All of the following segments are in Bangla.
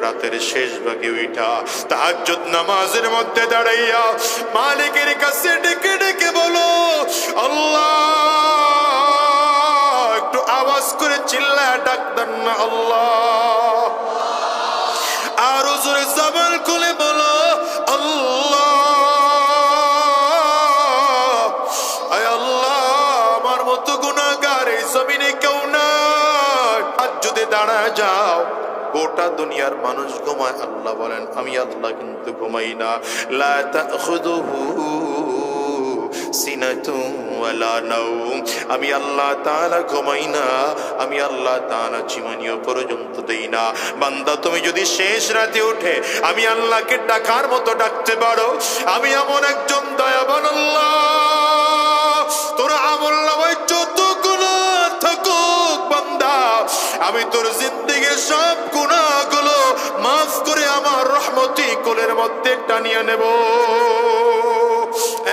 রাতের শেষ ভাগে উঠা তাহাজ্জুদ নামাজের মধ্যে দাঁড়াইয়া মালিকের কাছে ডেকে ডেকে বলো, আল্লাহ, একটু আওয়াজ করে চিল্লায় ডাক দেন না আল্লাহ। আরো জোরে জবান খুলে বলো, আল্লাহ, আয় আল্লাহ, আমার মতো গুনাহগার এই জমিনে কেউ নাই। আজ যদি দাঁড়ায় যাও, গোটা দুনিয়ার মানুষ ঘুমায়, আল্লাহ বলেন আমি আল্লাহ কিন্তু ঘুমাই না। লা তাখুযুহু সিনাতুন ওয়ালা নাওম, আমি আল্লাহ তাআলা ঘুমাই না, আমি আল্লাহ তাআলা চিমানিও পর্যন্ত দেই না। বান্দা, তুমি যদি শেষ রাতে উঠে আমি আল্লাহকে ডাকার মতো ডাকতে পারো, আমি এমন একজন দয়াবান আল্লাহ, তোর আমলনামায় যত গুনাহ থাকুক বান্দা, আমি তোর জিন্দেগীর সব গুনাহগুলো মাফ করে আমার রহমতি কোলের মধ্যে টানিয়ে নেব।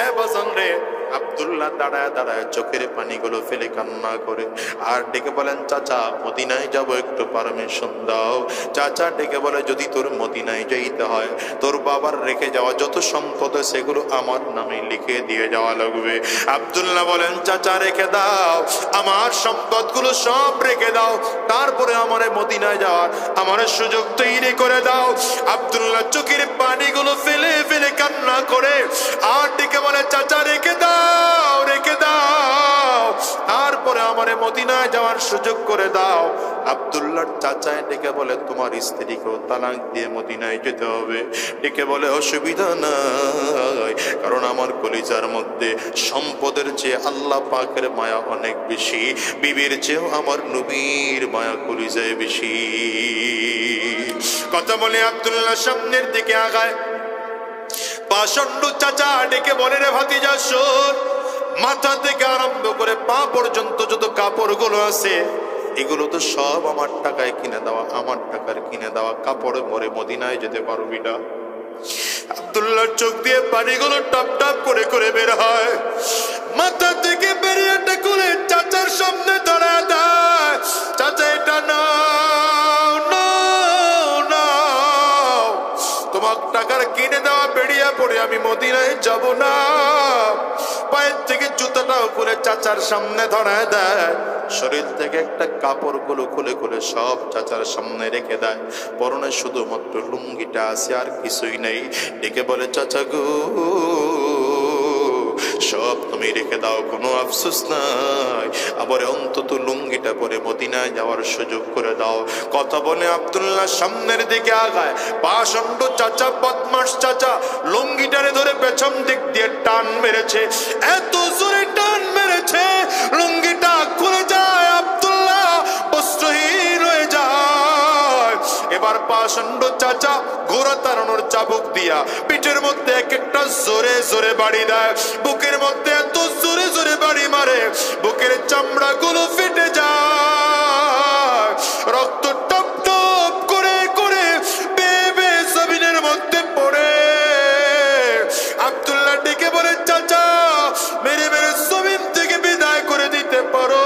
এ বাজান রে, আব্দুল্লাহ দাঁড়ায় দাঁড়ায় চোখের পানিগুলো ফেলে কান্না করে আর ডেকে বলেন, চাচা মদিনায় যাব, একটু পারমিশন দাও। চাচা ডেকে বলে, যদি তোর মদিনায় যাইতে হয়, তোর বাবার রেখে যাওয়া যত সম্পদ সেগুলো আমার নামে লিখে দিয়ে যাওয়া লাগবে। আব্দুল্লাহ বলেন, চাচা রেখে দাও, আমার সম্পদগুলো সব রেখে দাও, তারপরে আমার মদিনায় যাওয়ার আমার সুযোগ তৈরি করে দাও। আব্দুল্লাহ চোখের পানিগুলো ফেলে ফেলে কান্না করে আর ডেকে বলে, চাচা রেখে দাও, রেখে দাও, তারপরে আমারে মদিনায় যাওয়ার সুযোগ করে দাও। আব্দুল্লাহর চাচায় ডেকে বলে, তোমার স্ত্রীকেও তালাক দিয়ে মদিনায় যেতে হবে। ডেকে বলে, অসুবিধা নাই, কারণ আমার কলিজার মধ্যে সম্পদের চেয়ে আল্লাহ পাকের মায়া অনেক বেশি, বিবির চেয়েও আমার নবীর মায়া কলিজায় বেশি। কথা বলে আব্দুল্লাহ সামনের দিকে আগায়। পাষণ্ড চাচা ডেকে বলে, রে ভাতিজা শোন, মাথা থেকে আরম্ভ করে পা পর্যন্ত যত কাপড়গুলো আছে এগুলো তো সব আমার টাকায় কিনে দেওয়া, আমার টাকার কিনে দেওয়া কাপড় পরে মদিনায় যেতে পারবি না। আব্দুল্লাহর চোখ দিয়ে পানিগুলো টপ টপ করে করে বের হয়, মাথা থেকে বেরিয়ে করে চাচার সামনে দাঁড়ায় দেয়। চাচা এটা নাও, নাও, নাও, তোমার টাকার কিনে দেওয়া বেরিয়ে পড়ে আমি মদিনায় যাব না। পায়ের থেকে জুতাটাও খুলে চাচার সামনে ধরায় দেয়, শরীর থেকে একটা কাপড়গুলো খুলে খুলে সব চাচার সামনে রেখে দেয়। পরনে শুধুমাত্র লুঙ্গিটা আছে, আর কিছুই নেই। ডেকে বলে, চাচা গো, সব তুমি রেখে দাও, কোনো আফসোস নাই, আবার অন্তত লুঙ্গিটা পরে মদিনায় যাওয়ার সুযোগ করে দাও। কথা বলে আব্দুল্লাহ সামনের দিকে আগায়। পাষণ্ড চাচা, বদমাশ চাচা লুঙ্গিটারে ধরে পেছন দিক দিয়ে টান মেরেছে, এত জোরে টান মেরেছে লুঙ্গিটা খুলে যায়, আব্দুল্লাহ বস্ত্রহীন হয়ে যায়। এবার পাষণ্ড চাচা ঘোড়া তাড়ানোর চাবুক দিয়া পিঠের মধ্যে এক একটা জোরে জোরে বাড়ি দেয়, বুকের মধ্যে এত জোরে জোরে বাড়ি মারে বুকের চামড়া গুলো ফেটে যায়, রক্ত টপ টপ করে করে বেয়ে বেয়ে জমিনের মধ্যে পড়ে। আব্দুল্লাহ ডেকে বলে, চাচা মেরে মেরে জমিন থেকে বিদায় করে দিতে পারো,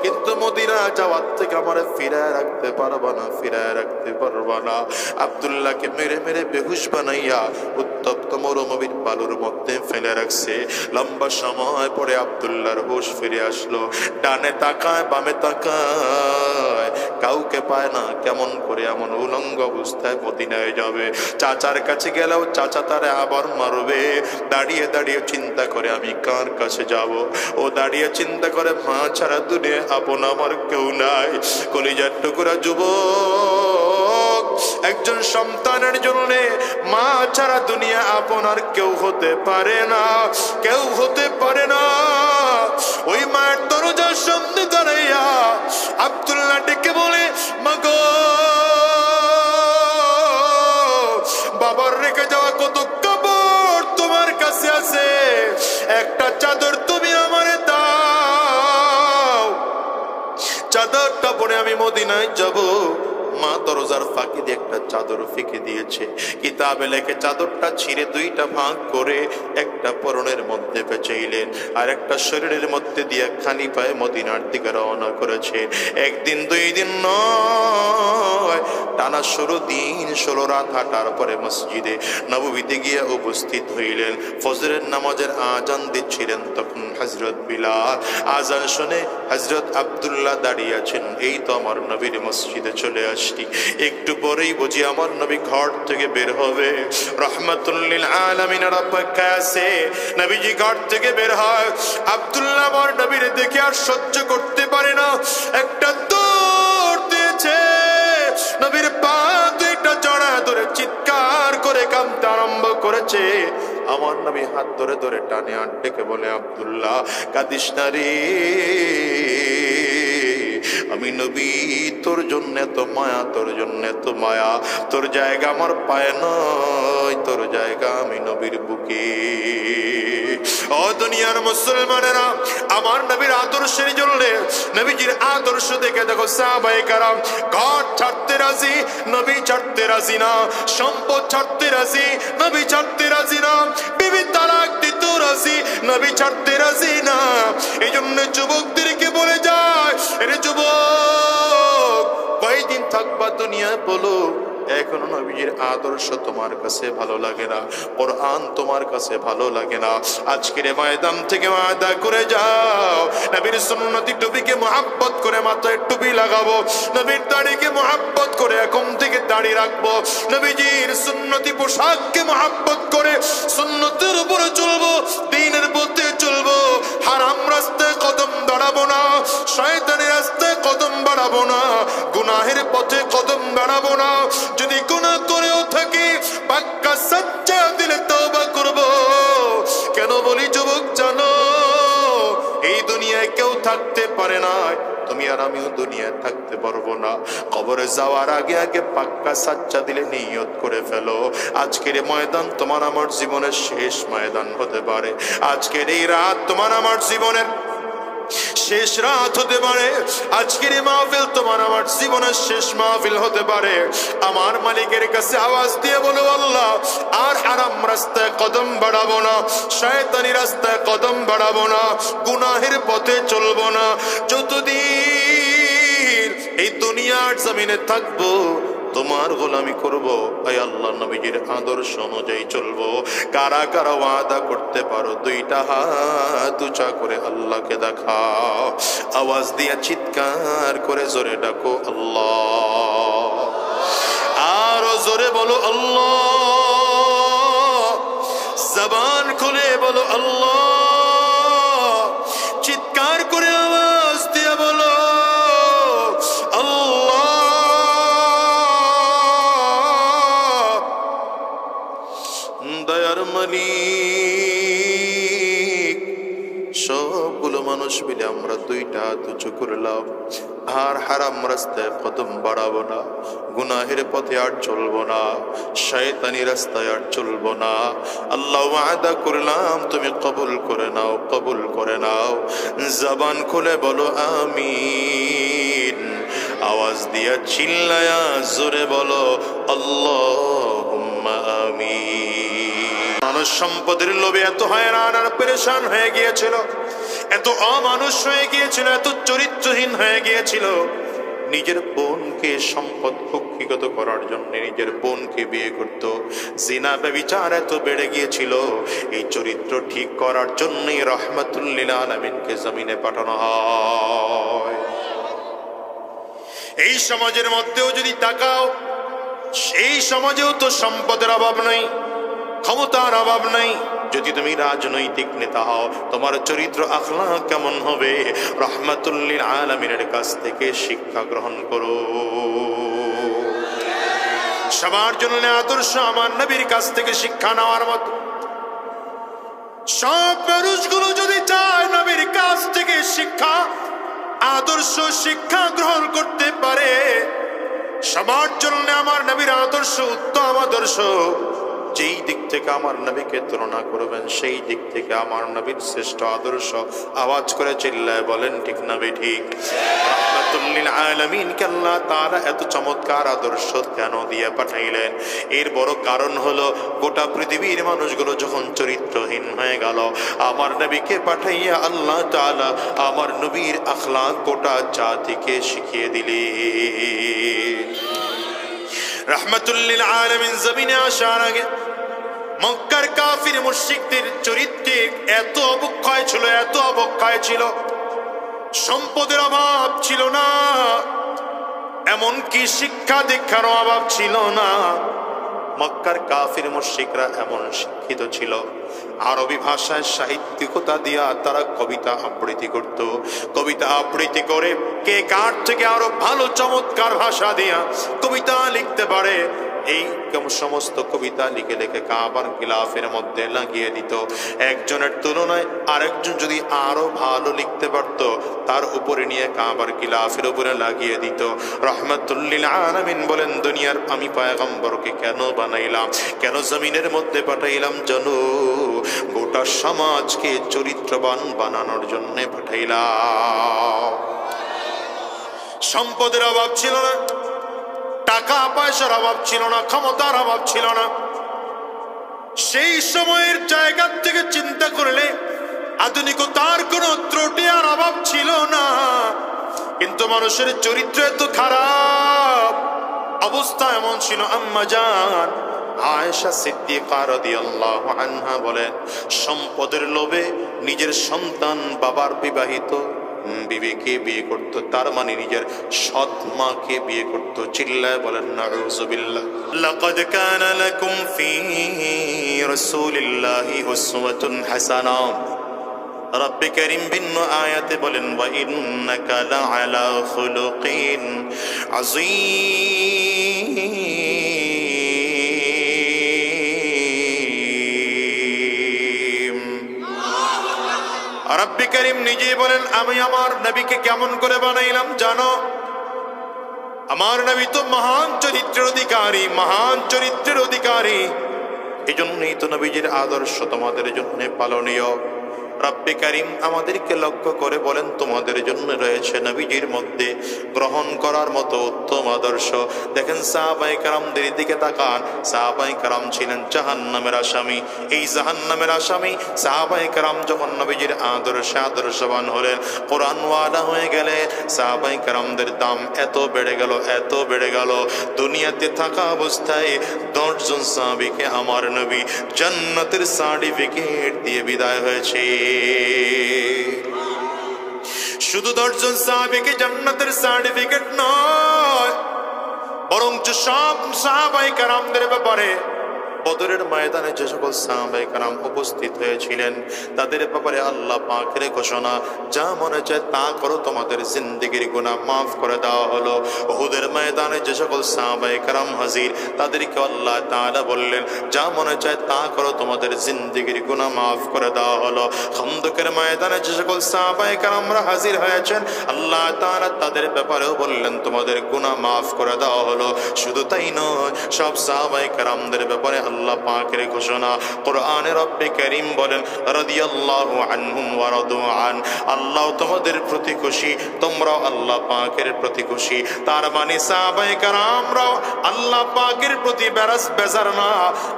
কিন্তু মদিনা যাওয়ার থেকে আমার ফিরায় রাখতে পারবা না, ফিরায় রাখতে পারবা না। আব্দুল্লাহকে মেরে মেরে বেহুশ বানাইয়া উত্তপ্ত মরুভূমির বালুর মধ্যে ফেলে রাখছে। লম্বা সময় পরে আব্দুল্লাহর হুঁশ ফিরে আসলো। ডানে তাকায়, বামে তাকায়, কাউকে পায় না। কেমন করে এমন উলঙ্গ অবস্থায় মদিনায় যাবে? চাচার কাছে গেলেও চাচা তারে আবার মারবে। দাঁড়িয়ে দাঁড়িয়ে চিন্তা করে, আমি কার কাছে যাব? ও দাঁড়িয়ে চিন্তা করে, মা ছাড়া দুনিয়া আপন আমার কেউ নাই। কলিজার টুকরা যুবক, একজন সন্তানের জন্য মা ছাড়া দুনিয়া আপন আর কেউ হতে পারে না, কেউ হতে পারে না। ওই মায়ের দরজার সামনে দাঁড়াইয়া আব্দুল্লাহ ডেকে বলে, মাগো, বাবার রেখে যাওয়া কত কাপড় তোমার কাছে আছে, একটা চাদর তুমি আমারে দাও, চাদরটা পরে আমি মদিনায় যাব। মা দরজার ফাঁক ফাঁকি দিয়ে একটা চাদর ফেঁকে দিয়েছে। কিতাবে লেখে চাদরটা ছিঁড়ে দুইটা ভাগ করে একটা পরনের মধ্যে পেঁচাইলেন, আর একটা শরীরের মধ্যে দিয়ে খালি পায়ে মদিনার দিকে রওনা করেছে। একদিন দুই দিন নয়, টানা 16 দিন 16 রাত হাঁটার পরে মসজিদে নববীতে গিয়ে উপস্থিত হইলেন। ফজরের নামাজের আজান দিচ্ছিলেন, তখন হযরত বিলাল আজান শুনে হযরত আব্দুল্লাহ দাঁড়িয়ে আছেন। এই তো আমার নবীর মসজিদে চলে আসছি, একটু পরেই বুঝি আমার নবী ঘর থেকে বের হবে। রাহমাতুল লিল আলামিনের অপেক্ষায় আছে। নবীজি ঘর থেকে বের হয়। আব্দুল্লাহ আমার নবীর দেখে আর সহ্য করতে পারে না, একটা দৌড় দিয়েছে, নবীর পা দুইটা জড়া ধরে চিৎকার করে কাঁদতে আরম্ভ করেছে। আমার নবী হাত ধরে ধরে টানে আর ডেকে বলে, আব্দুল্লাহ কাঁদিস না রে, আমি নবী, তোর জন্য এত মায়া, তোর জন্য এত মায়া। তোর জায়গা আমার পায়ে নয়, তোর জায়গা আমি নবীর বুকে। ও দুনিয়ার মুসলমানেরা, আমার নবীর আদর্শের জন্য, নবীজির আদর্শ দেখে দেখো সাহাবায়ে কেরাম ঘর ছাড়তে রাজি, নবী ছাড়তে রাজি না। সম্পদ ছাড়তে রাজি, নবী ছাড়তে রাজি না। বিবি তালাক দিতে রাজি, নবী ছাড়তে রাজি না। এই জন্য যুবকদেরকে বলে যায়, এরে যুবক, কয়দিন থাকবা দুনিয়ায় বলো? এখনো নবীজির আদর্শ তোমার কাছে ভালো লাগে না, কোরআন তোমার কাছে ভালো লাগে না, আজকের ময়দান থেকে ওয়াদা করে যাও, নবীর সুন্নতি টুপিকে মহব্বত করে মাথায় টুপি লাগাবো, নবীর দাড়িকে মহব্বত করে এখন থেকে দাড়ি রাখবো, নবীজির সুন্নতি পোশাককে মহব্বত করে সুন্নতের উপরে চলবো, দ্বীনের পথে চলবো, হারাম রাস্তায় কদম বাড়াবো না, শয়তানের রাস্তায় কদম বাড়াবো না, গুনাহের পথে কদম বাড়াবো না। যদি গুনাহ করেও থাকি পাক্কা সচ্চা দিলে তওবা করব। কেন বলি যুবক জানো, এই দুনিয়ায় কেউ থাকতে পারে না, তুমি আর আমিও দুনিয়ায় থাকতে পারবো না। কবরে যাওয়ার আগে আগে পাক্কা সাচ্চা দিলে নিয়ত করে ফেলো, আজকের এই ময়দান তোমার আমার জীবনের শেষ ময়দান হতে পারে, আজকের এই রাত তোমার আমার জীবনের শেষ রাত হতে পারে, আজকের এই মাহফিল তোমার আমার জীবনের শেষ মাহফিল হতে পারে। আমার মালিকের কাছে আওয়াজ দিয়ে বলো, আল্লাহ আর হারাম রাস্তায় কদম বাড়াবো না, শয়তানি রাস্তায় কদম বাড়াবো না, গুনাহের পথে চলবো না। যতদিন এই দুনিয়ার জমিনে থাকবো তোমার গোলামি করবো, আয় আল্লাহ নবীজির আদর্শ অনুযায়ী চলবো। কারা কারা ওয়াদা করতে পারো? দুইটা হাত উঁচা করে আল্লাহকে দেখাও, আওয়াজ দিয়া চিৎকার করে জোরে ডাকো আল্লাহ, আরো জোরে বলো আল্লাহ, জবান খুলে বলো আল্লাহ, চিৎকার করে আওয়াজ দিয়া বলো আল্লাহ। দয়ার মালিক, সবগুলো মানুষ মিলে আমরা দুইটা হাত উঁচু করলাম, আর হারাম রাস্তায় কদম বাড়াবো না, গুনাহের পথে আর চলবো না, শয়তানি রাস্তায় আর চলবো না। আল্লাহ ওয়াদা করলাম, তুমি কবুল করে নাও, কবুল করে নাও। জবান খুলে বলো আমিন, আওয়াজ দিয়া চিল্লায়া জোরে বলো আল্লাহুম্মা আমিন। মানুষ সম্পদের লোভে এত হয়রান আর পেরেশান হয়ে গিয়েছিল, এত অমানুষ হয়ে গিয়েছিল, এত চরিত্রহীন হয়ে গিয়েছিল, নিজের বোনকে সম্পদ কক্ষিগত করার জন্য নিজের বোনকে বিয়ে করত। জিনা ব্যভিচার এত বেড়ে গিয়েছিল, এই চরিত্র ঠিক করার জন্যই রাহমাতুল লিল আলামিনকে জমিনে পাঠানো হয়। এই সমাজের মধ্যেও যদি তাকাও, এই সমাজেও তো সম্পদের অভাব নেই, ক্ষমতার অভাব নেই। যদি তুমি রাজনৈতিক নেতা হও, তোমার চরিত্র আখলাক কেমন হবে? রাহমাতুল লিল আলামিনের কাছ থেকে শিক্ষা গ্রহণ করো। সবার জন্য আদর্শ আমার নবীর কাছ থেকে শিক্ষা নেওয়ার মতো। সব মানুষগুলো যদি চায় নবীর কাছ থেকে শিক্ষা, আদর্শ শিক্ষা গ্রহণ করতে পারে, সবার জন্য আমার নবীর আদর্শ উত্তম আদর্শ। যেই দিক থেকে আমার নবীকে তুলনা করবেন সেই দিক থেকে আমার নবীর শ্রেষ্ঠ আদর্শ। আওয়াজ করে চিল্লায় বলেন ঠিক না বেঠিক? রাহমাতুল লিল আলামিনকে আল্লাহ তাআলা এত চমৎকার আদর্শ কেন দিয়ে পাঠাইলেন? এর বড় কারণ হলো গোটা পৃথিবীর মানুষগুলো যখন চরিত্রহীন হয়ে গেল, আমার নবীকে পাঠাইয়া আল্লাহ তাআলা আমার নবীর আখলাক গোটা জাতিকে শিখিয়ে দিলেন। রাহমাতুল লিল আলামিন জমিনে আসার আগে মক্কার কাফির মুশরিকদের চরিত্রে এত অবক্ষয় ছিল, এত অবক্ষয় ছিল, সম্পদের অভাব ছিল না, এমনকি শিক্ষা দীক্ষার অভাব ছিল না। মক্কার কাফির মুশরিকরা এমন শিক্ষিত ছিল, আরবি ভাষায় সাহিত্যিকতা দিয়া তারা কবিতা আবৃত্তি করত। কবিতা আবৃত্তি করে কে কার থেকে আরো ভালো চমৎকার ভাষা দিয়া কবিতা লিখতে পারে, এই সমস্ত কবিতা লিখে লিখে কাবার গিলাফের মধ্যে লাগিয়ে দিত। একজনের তুলনায় আরেকজন যদি আরো ভালো লিখতে পারত, তার উপরে নিয়ে কাবার গিলাফের উপরে লাগিয়ে দিত। রাহমাতুল লিল আলামিন বলেন, দুনিয়ার আমি পয়গম্বরকে কেন বানাইলাম, কেন জমিনের মধ্যে পাঠাইলাম জানো? গোটা সমাজকে চরিত্রবান বানানোর জন্য পাঠাইলাম। সম্পদের অভাব ছিল না, টাকা পয়সার অভাব ছিল না, ক্ষমতার অভাব ছিল না। সেই সময়ের জায়গা থেকে চিন্তা করলে আধুনিকতার কোনো ত্রুটি আর অভাব ছিল না, কিন্তু মানুষের চরিত্র এত খারাপ, অবস্থা এমন ছিল। আম্মা জান আয়েশা সিদ্দিকা রাদিয়াল্লাহু আনহা বলেন, সম্পদের লোভে নিজের সন্তান বাবার বিবাহিত বিবিকে বিয়ে করত, তার মানে নিজের সৎ মাকে বিয়ে করত। চিল্লায় বলেন নাউযুবিল্লাহ। লাকাদ কানা লাকুম ফি রাসূলিল্লাহি উসওয়াতুন হাসানা। রব্বে কারীম ভিন্ন আয়াতে বলেন, ওয়া ইন্নাকা লাআলা খুলুকিন আযীম। রব্বে কারীম নিজেই বলেন, আমি আমার নবীকে কেমন করে বানাইলাম জানো? আমার নবী তো মহান চরিত্রের অধিকারী, মহান চরিত্রের অধিকারী। এই জন্যই তো নবীজির আদর্শ তোমাদের জন্য পালনীয়। রব্বে কারীম আমাদেরকে লক্ষ্য করে বলেন, তোমাদের জন্য রয়েছে নবীজির মধ্যে গ্রহণ করার মতো উত্তম আদর্শ। দেখেন সাহাবায়ে কেরামদের দিকে তাকান, সাহাবায়ে কেরাম ছিলেন জাহান্নামের আসামি। এই জাহান্নামের আসামি সাহাবায়ে কেরাম যখন নবীজির আদর্শে আদর্শবান হলেন, কোরআন ওয়ালা হয়ে গেলে, সাহাবায়ে কেরামদের দাম এত বেড়ে গেল, এত বেড়ে গেল, দুনিয়াতে থাকা অবস্থায় 10 জন সাহাবীকে আমার নবী জান্নাতের সার্টিফিকেট দিয়ে বিদায় হয়েছে। শুধু 10 জন সাহাবীকে জান্নাতের সার্টিফিকেট নয়, বরঞ্চ সব সাহাবায়ে কেরামদের ব্যাপারে বদরের ময়দানে যে সকল সাহাবায়ে কেরাম উপস্থিত হয়েছিলেন, তাদের ব্যাপারে আল্লাহ পাকের ঘোষণা, যা মনে চায় তা করো, তোমাদের জিন্দেগির গুনাহ মাফ করে দেওয়া হলো। উহুদের ময়দানে যে সকল সাহাবায়ে কেরাম হাজির, তাদেরকে আল্লাহ তাআলা বললেন, যা মনে চায় তা করো, তোমাদের জিন্দেগির গুনাহ মাফ করে দেওয়া হলো। খন্দকের ময়দানে যে সকল সাহাবায়ে কেরামরা হাজির হয়েছেন, আল্লাহ তাআলা তাদের ব্যাপারেও বললেন, তোমাদের গুনাহ মাফ করে দেওয়া হলো। শুধু তাই নয়, সব সাহাবায়ে কেরামদের ব্যাপারে আল্লাহ পাকের ঘোষণা, কোরআনে রব্বে কারীম বলেন, রাদিয়াল্লাহু আনহুম ওয়া রাদু আন। আল্লাহ তোমাদের প্রতি খুশি, তোমরাও আল্লাহ পাকের প্রতি খুশি। তার মানে সাহাবায়ে কেরামরাও আল্লাহ পাকের প্রতি বেজার না,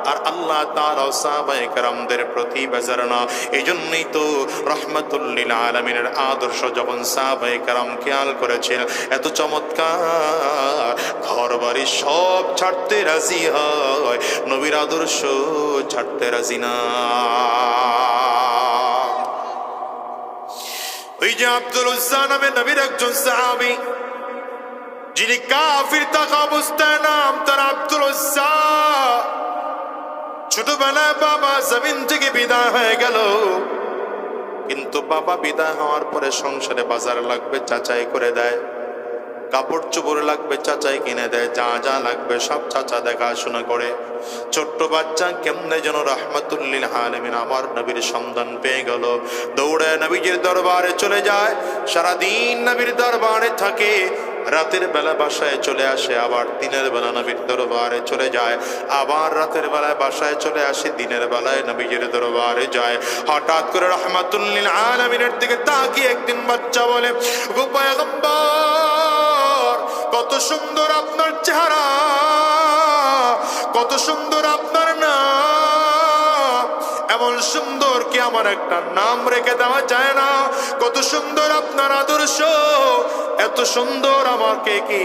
আর আল্লাহ তাআলাও সাহাবায়ে কেরামদের প্রতি বেজার না। এইজন্যই তো রাহমাতুল লিল আলামিনের আদর্শ যখন সাহাবায়ে কেরাম খেয়াল করেছেন, এত চমৎকার, ঘর বাড়ি সব ছাড়তে রাজি হয়, নবীর আদর্শ ছাড়তে রাজি না। ওই যে আব্দুল উজ্জা নামে নবীর একজন সাহাবী, যিনি কাফির থাকা অবস্থায় নাম তার আব্দুল উজ্জা, ছোটবেলায় বাবা জমিন থেকে বিদায় হয়ে গেল, কিন্তু বাবা বিদায় হওয়ার পরে সংসারে বাজার লাগবে চাচাই করে দেয়, কাপড় চোপড় লাগবে চাচাই কিনে দেয়, যা যা লাগবে সব চাচা দেখাশোনা করে। ছোট্ট বাচ্চা কেমনে যেন রাহমাতুল লিল আলামিন আমার নবীর সন্ধান পেয়ে গেল, দৌড়ে নবীজির দরবারে চলে যায়, সারাদিন নবীর দরবারে থাকে। রাতের বেলা বাসায় চলে আসে, আবার দিনের বেলা নবীর দরবারে চলে যায়, আবার রাতের বেলায় বাসায় চলে আসে, দিনের বেলায় নবীজির দরবারে যায়। হঠাৎ করে রাহমাতুল লিল আলামিনের দিকে তাকিয়ে একদিন বাচ্চা বলে, গো পয়গম্বর, কত সুন্দর আপনার চেহারা, কত সুন্দর আপনার নাম, এমন সুন্দর কি আমার একটা নাম রেখে দেওয়া যায় না? কত সুন্দর আপনার আদর্শ, এত সুন্দর আমাকে কি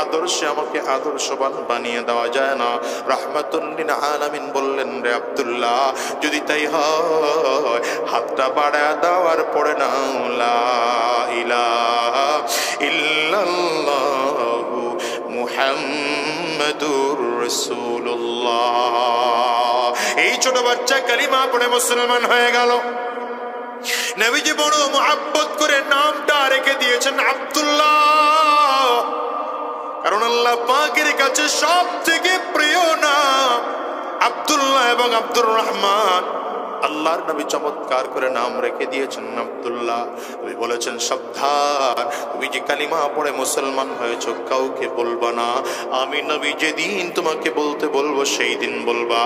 আদর্শে আমাকে আদর্শবান বানিয়ে দেওয়া যায় না? রাহমাতুল লিল আলামিন বললেন, রে আব্দুল্লাহ, যদি তাই হয় হাতটা বাড়ায় দেওয়ার পরে নাও লা ইলাহা ইল্লাল্লাহু মুহাম্মাদুর রাসূলুল্লাহ। এই ছোট বাচ্চা কালিমা পড়ে মুসলমান হয়ে গেল। নবীজি বড় মুহাব্বত করে নামটা রেখে দিয়েছেন আব্দুল্লাহ, কারণ আল্লাহ পাকের কাছে সব থেকে প্রিয় নাম আব্দুল্লাহ এবং আব্দুর রহমান। আল্লাহর নবী চমৎকার করে নাম রেখে দিয়েছেন আব্দুল্লাহ। নবী বলেছেন, সাবধান, তুমি যে কালিমা পড়ে মুসলমান হয়েছ কাউকে বলবা না। আমি নবী যেদিন তোমাকে বলতে বলবো সেই দিন বলবা,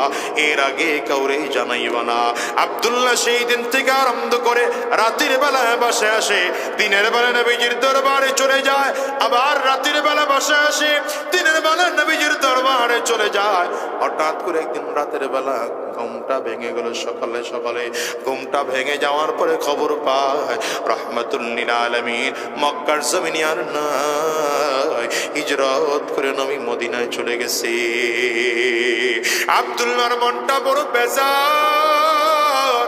এর আগে কাউরে জানাইবা না। আব্দুল্লাহ সেই দিন থেকে আরম্ভ করে রাতের বেলায় বাসায় আসে, দিনের বেলা নবীজির দরবারে চলে যায়, আবার রাতের বেলা বাসায় আসে, দিনের বেলা নবীজির দরবারে চলে যায়। হঠাৎ করে একদিন রাতের বেলা ঘুমটা ভেঙে গেল। সকালে সকালে ঘুমটা ভেঙে যাওয়ার পরে খবর পায় রাহমাতুল লিল আলামিন মক্কার জমিনে আর নাই, হিজরত করে নবী মদিনায় চলে গেছে। আব্দুল্লাহর মনটা বড় বেজার।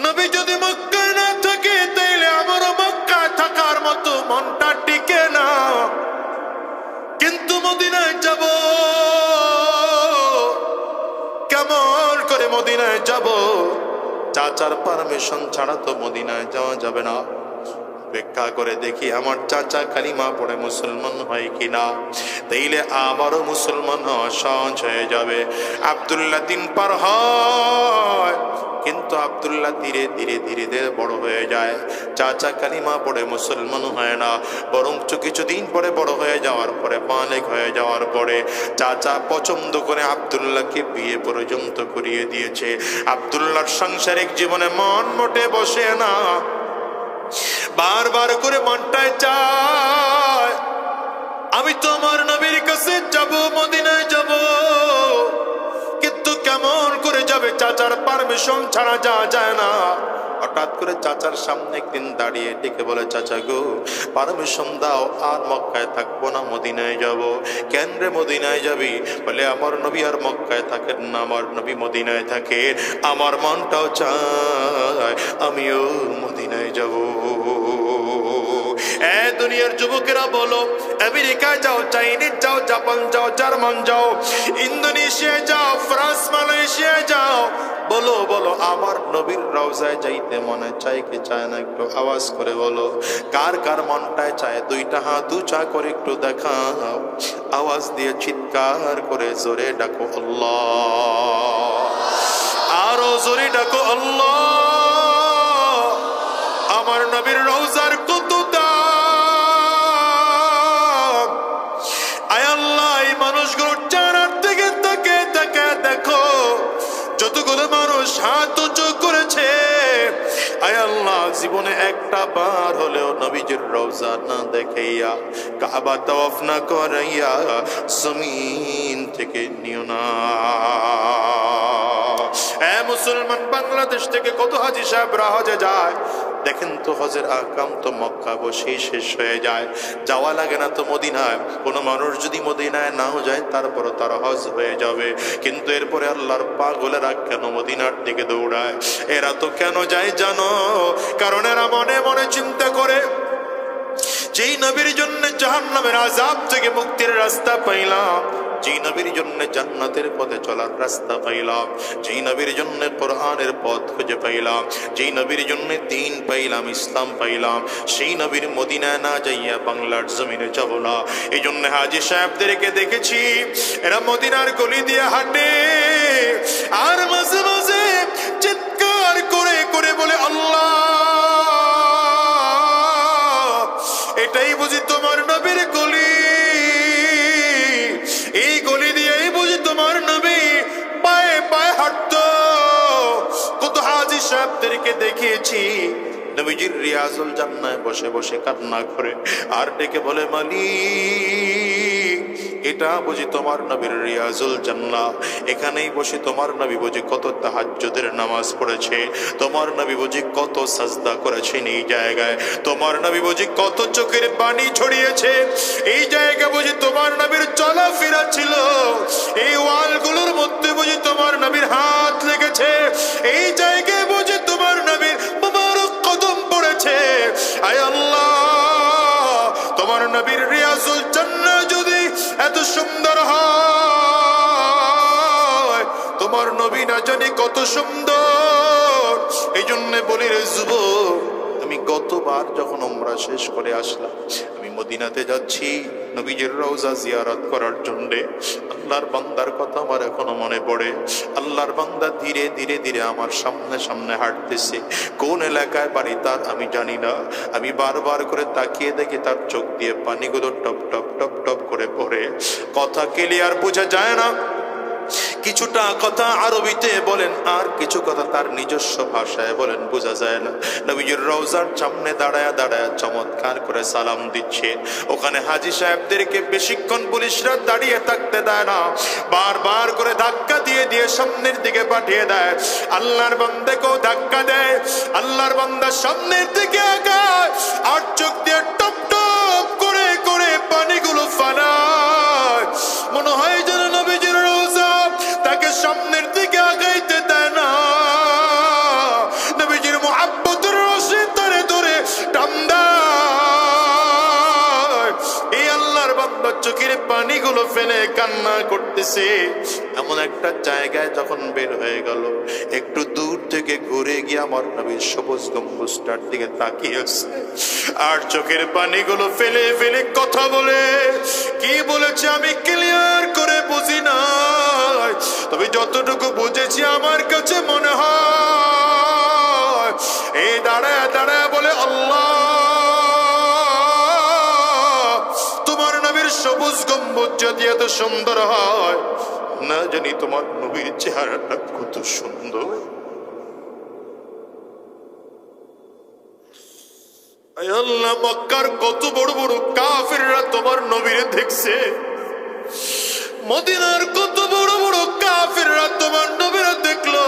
নবী যদি মক্কায় না থাকে তাইলে আমারও মক্কায় থাকার মতো মনটা টিকে না, কিন্তু মদিনায় যাব, কেমন করে মদিনায় যাব? চাচার পারমিশন ছাড়া তো মদিনায় যাওয়া যাবে না। অপেক্ষা করে দেখি আমার চাচা কালিমা পড়ে মুসলমান হয় কিনা, তাইলে আমারও মুসলমান হওয়া সহজ হয়ে যাবে। আব্দুল্লাহ দিন পার হয়, কিন্তু আব্দুল্লাহ ধীরে ধীরে ধীরে ধীরে বড় হয়ে যায়। চাচা কালিমা পড়ে মুসলমান হয় না, বরং কিছুদিন পরে বড় হয়ে যাওয়ার পরে, বালেগ হয়ে যাওয়ার পরে চাচা পছন্দ করে আব্দুল্লাহকে বিয়ে পর্যন্ত করিয়ে দিয়েছে। আব্দুল্লাহর সাংসারিক জীবনে মন মোটে বসে না, বারবার করে মনটায় চায় আমি তো আমার নবীর কাছে যাব, মদিনায় যাব, কিন্তু কেমন করে যাবে? চাচার পারমিশন ছাড়া যাওয়া যায় না। হঠাৎ করে চাচার সামনে একদিন দাঁড়িয়ে ডেকে বলে, চাচা গো, পারমিশন দাও, আর মক্কায় থাকবো না, মদিনায় যাব। কেন রে মদিনায় যাবি? বলে, আমার নবী আর মক্কায় থাকেন না, আমার নবী মদিনায় থাকে, আমার মনটাও চায় আমিও মদিনায় যাব। দুনিয়ার যুবকেরা বলো, আমেরিকা যাও, চাইনিজ যাও, জাপান যাও, জার্মান যাও, ইন্দোনেশিয়া যাও, ফ্রান্স, মালয়েশিয়া যাও, বলো বলো আমার নবীর রওজায় যাইতে মনে চায় কি চায় না? একটু আওয়াজ করে বলো, কার কার মনটায় চায়? দুইটা হাত উঁচা করে একটু দেখাও, আওয়াজ দিয়ে চিৎকার করে জোরে ডাকো আল্লাহ, আরো জোরে ডাকো আল্লাহ। আমার নবীর রওজার কত দাম! আয় আল্লাহ, এই মানুষগুলোর চেহারার দিকে তাকে তাকে দেখো, যতগুলো মানুষ হাত উঁচু করেছে, আয় আল্লাহ, জীবনে একটা বার হলেও নবীজির রওজা না দেখাইয়া, কাবা তাওয়াফ না করাইয়া জমিন থেকে নিও না। মুসলমান, বাংলাদেশ থেকে কত হাজি সাহেবরা হজে যায়, দেখেন তো হজের আকাম তো মক্কা বসেই শেষ হয়ে যায়, যাওয়া লাগে না তো মদিনায়। কোনো মানুষ যদি মদিনায় নাও যায় তারপরও তার হজ হয়ে যাবে, কিন্তু এরপরে আল্লাহর পাগলেরা কেন মদিনার দিকে দৌড়ায়? এরা তো কেন যায় জানো? কারণ এরা মনে মনে চিন্তা করে, যেই নবীর জন্য জাহান্নামের আযাব থেকে মুক্তির রাস্তা পাইলাম, যেই নবীর জন্য জান্নাতের পথে চলার রাস্তা পাইলাম, যেই নবীর জন্য কোরআনের পথ খুঁজে পাইলাম, যেই নবীর জন্য দ্বীন পাইলাম, ইসলাম পাইলাম, সেই নবীর মদিনায় না যাইয়া বাংলার জমিনে যাব না। এই জন্য হাজী সাহেবদেরকে দেখেছি, এরা মদিনার গলি দিয়ে হাঁটে, আর মাঝে মাঝে চিৎকার করে করে বলে, আল্লাহ, এটাই বুঝি সাহাবাদেরকে দেখিয়েছি নবীজির রিয়াজুল জান্নায় বসে বসে কান্না করে আর ডেকে বলে, মালিক, এটা বুঝি তোমার নবীর রিয়াজুল জান্নাহ? এখানেই বসে তোমার নবী বুঝি কত তাহাজ্জুদের নামাজ পড়েছে, তোমার নবী বুঝি কত সাজদা করেছেন এই জায়গায়, তোমার নবী বুঝি কত চোখের পানি ছড়িয়েছে এই জায়গা, বুঝি তোমার নবীর চলাফেরা ছিল, এই ওয়ালগুলোর মধ্যে বুঝি তোমার নবীর হাত লেগেছে, এই জায়গায় বুঝি তোমার নবীর মুবারক কদম পড়েছে। আয় আল্লাহ, তোমার নবীর রিয়াজুল জান্নাহ যদি এত সুন্দর হয়, তোমার নবী না জানি কত সুন্দর। এই জন্য বলি রে যুবক, আমি গতবার যখন উমরা শেষ করে আসলাম, আমি মদিনাতে যাচ্ছি নবীজির রওজা জিয়ারত করার জন্য। আল্লাহর বান্দার কথা আমার এখনো মনে পড়ে। আল্লাহর বান্দা ধীরে ধীরে ধীরে আমার সামনে সামনে হাঁটতেছে। কোন এলাকায় বাড়ি তার আমি জানি না। আমি বারবার করে তাকিয়ে দেখি তার চোখ দিয়ে পানিগুলো টপ টপ টপ টপ করে পড়ে। কথা ক্লিয়ার বোঝা যায় না, কিছুটা কথা আরবিতে বলেন আর কিছু কথা তার নিজস্ব ভাষায় বলেন, বোঝা যায় না। নবীজির রওজার সামনে দাঁড়ায়া দাঁড়ায়া চমৎকার করে সালাম দিচ্ছে। ওখানে হাজী সাহেবদেরকে বেশিক্ষণ পুলিশরা দাঁড়িয়ে থাকতে দেয় না, বারবার করে ধাক্কা দিয়ে দিয়ে সামনের দিকে পাঠিয়ে দেয়। আল্লাহর বান্দাকেও ধাক্কা দেয়, আল্লাহর বান্দা সামনের দিকে আগায় আর চোখ দিয়ে টপ টপ করে করে পানিগুলো ফালায়। মনে হয় যেন নবীজির রওজা তাকে সামনের দিকে আগাইতে দেয় না, নবীজির মুহাব্বতের রশি ধরে ধরে টান দেয়। এই আল্লাহর বান্দা চোখের পানিগুলো ফেলে কান্না করতেছে। এমন একটা জায়গায় যখন বের হয়ে গেল, একটু দূর থেকে ঘুরে গিয়ে আমার নবীর সবুজ গম্বুজটার দিকে তাকিয়েছে আর চোখের পানিগুলো ফেলে ফেলে কথা বলে। কি বলেছে আমি ক্লিয়ার করে বুঝি না, তবে যতটুকু বুঝেছি আমার কাছে মনে হয় এই দাঁড়ায় দাঁড়ায় বলে, আল্লাহ, তোমার নবীর সবুজ গম্বুজ যদি এত সুন্দর হয়, না জানি তোমার নবীর চেহারাটা কত সুন্দর। আল্লাহ, মক্কার কত বড় বড় কাফিররা তোমার নবীরে দেখছে, মদিনার কত বড় বড় কাফিররা তোমার নবীরে দেখলো।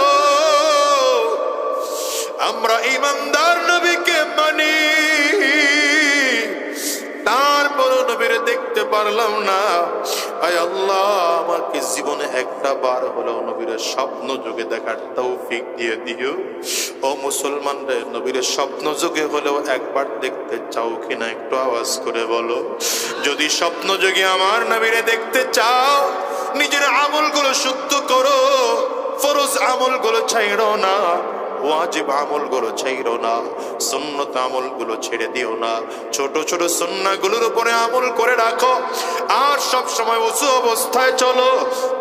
আমরা ইমানদার নবীকে মানি, তারপরও নবীরে দেখতে পারলাম না। আয় আল্লাহ, আমাকে জীবনে একটা বার হলেও নবীরে স্বপ্ন যোগে দেখার তৌফিক দিয়ে দিও। ও মুসলমানরা, নবীরে স্বপ্ন যোগে হলেও একবার দেখতে চাও কিনা একটু আওয়াজ করে বলো। যদি স্বপ্ন যোগে আমার নবীরে দেখতে চাও, নিজের আমলগুলো শুদ্ধ করো, ফরজ আমলগুলো ছাইড়ো না, ওয়াজিব আমলগুলো ছাইড়ো না, সুন্নত আমলগুলো ছেড়ে দিও না, ছোট ছোট সুন্নাহগুলোর উপরে আমল করে রাখো। আর সব সময় ওযু অবস্থায় চলো,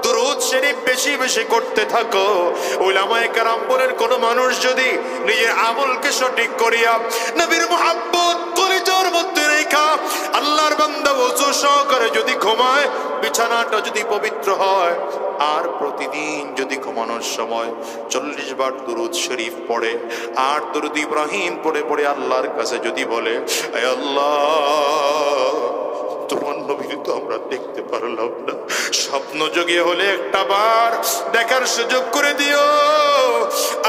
দুরূদ শরীফ বেশি বেশি করতে থাকো। উলামায়ে কেরাম বলেন, কোন মানুষ যদি নিজের আমলকে সঠিক করিয়া নবীর মুহাব্বত কলিজার মধ্যে রেখা আল্লাহর বান্দা ওযু সহকারে যদি ঘুমায়, বিছানাটা যদি পবিত্র হয়, আর প্রতিদিন যদি ঘুমানোর সময় 40 বার দুরূদ শরীফ পড়ে আর দুরূদ ইব্রাহিম পড়ে পড়ে আল্লাহর কাছে যদি বলে, আয় আল্লাহ, তোমার নবীকে তো আমরা দেখতে পারলাম না, স্বপ্ন যোগে হলে একটা বার দেখার সুযোগ করে দিও।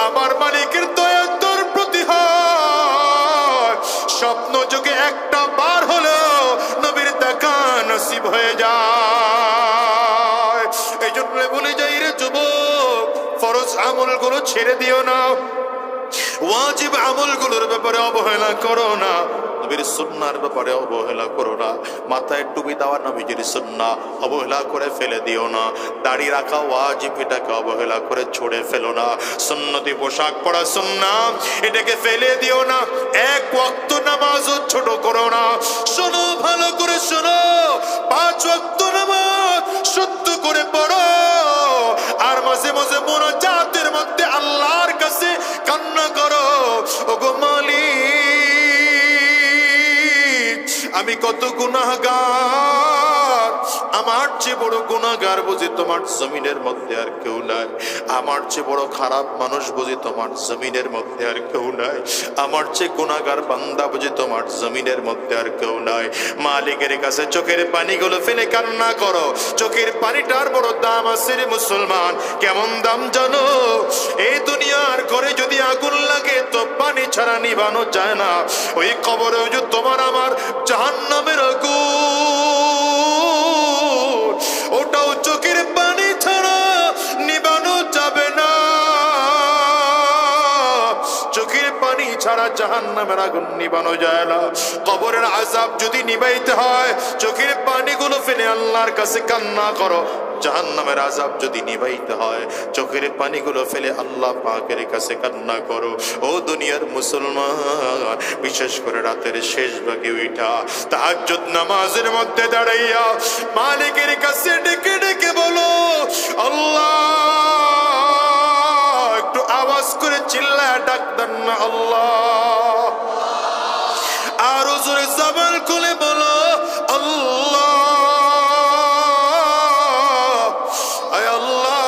আমার মালিকের দয়া তোর প্রতি হয়, স্বপ্ন যোগে একটা বার হলেও নবীর দেখা নসিব হয়ে যায়। এই জন্য বলে যাই রে যুবক, ফরজ আমলগুলো ছেড়ে দিও না, ওয়াজিব আমলগুলোর ব্যাপারে অবহেলা করো না, নবীর সুন্নাহর ব্যাপারে অবহেলা করো না, মাথায় টুপি দেওয়া নবীজির সুন্নাহ অবহেলা করে ফেলে দিও না, দাড়ি রাখা ওয়াজিব এটাকে অবহেলা করে ছুঁড়ে ফেলো না, সুন্নতি পোশাক পরা সুন্নাহ এটাকে ফেলে দিও না, এক ওয়াক্ত নামাজও ছোট করো না। শোনো, ভালো করে শোনো, 5 ওয়াক্ত নামাজ শুদ্ধ করে পড়ো, আর মাঝে মাঝে মুনাজাতের মধ্যে আল্লাহর কাছে কান্না করো, ওগো মালিক, আমি কত গুনাহগার, আমার চেয়ে বড় গুনাহগার বুঝি তোমার জমিনের মধ্যে আর কেউ নাই। আমার চেয়ে বড় খারাপ মানুষ বুঝি তোমার জমিনের মধ্যে আর কেউ নাই। আমার চেয়ে গুনাহগার বান্দা বুঝি তোমার জমিনের মধ্যে আর কেউ নাই। মালিকের কাছে চোখের পানিগুলো ফেলে কান্না করো। চোখের পানিটার বড় দাম আছে রে মুসলমান। কেমন দাম জানো? এই দুনিয়ার ঘরে যদি আগুন লাগে তো পানি ছাড়া নিভানো যায় না। ওই কবরে যে তোমার আমার জাহান্নামের আগুন, ওটাও চোখের পানি ছাড়া নিভানো যাবে না। চোখের পানি ছাড়া জাহান্নামের আগুন নিভানো যায় না। কবরের আযাব যদি নিভাইতে হয় চোখের পানিগুলো ফেলে আল্লাহর কাছে কান্না করো। জাহান্নামের আযাব যদি নিভাইতে হয় চোখের পানিগুলো ফেলে আল্লাহ পাকের কাছে কান্না করো। ও দুনিয়ার মুসলমান, বিশেষ করে রাতের শেষ ভাগে উঠা তাহাজ্জুদ নামাজের মধ্যে দাঁড়াইয়া মালিকের কাছে ডেকে ডেকে বলো আল্লাহ। একটু আওয়াজ করে চিল্লায় ডাক দেন না আল্লাহ। আরো জোরে জবান খুলে বলো আল্লাহ। আয় আল্লাহ,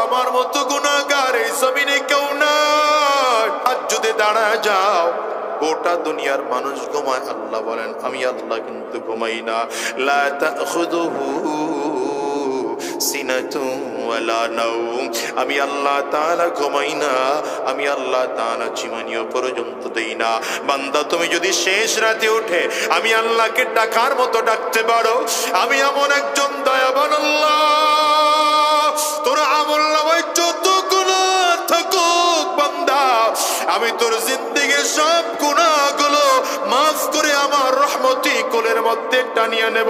আমার মতো গুনাহগার এই জমিনে কেউ নাই। আজ যদি দাঁড়ায় যাও গোটা দুনিয়ার মানুষ ঘুমায়, আল্লাহ বলেন আমি আল্লাহ কিন্তু ঘুমাই না। লা তাখুযুহু সিনাতুন ওয়ালা নাওম। আমি আল্লাহ তাআলা ঘুমাই না, আমি আল্লাহ তাআলা জীবনীয় পর্যন্ত দেই না। বান্দা তুমি যদি শেষ রাতে উঠে আমি আল্লাহকে ডাকার মতো ডাকতে পারো, আমি এমন একজন দয়াবান আল্লাহ, তোর আমলনামায় যত গুনাহ থাকুক বান্দা, আমি তোর জিন্দেগীর সব গুনাহগুলো মাফ করে আমার রহমতি কোলের মধ্যে টানিয়ে নেব।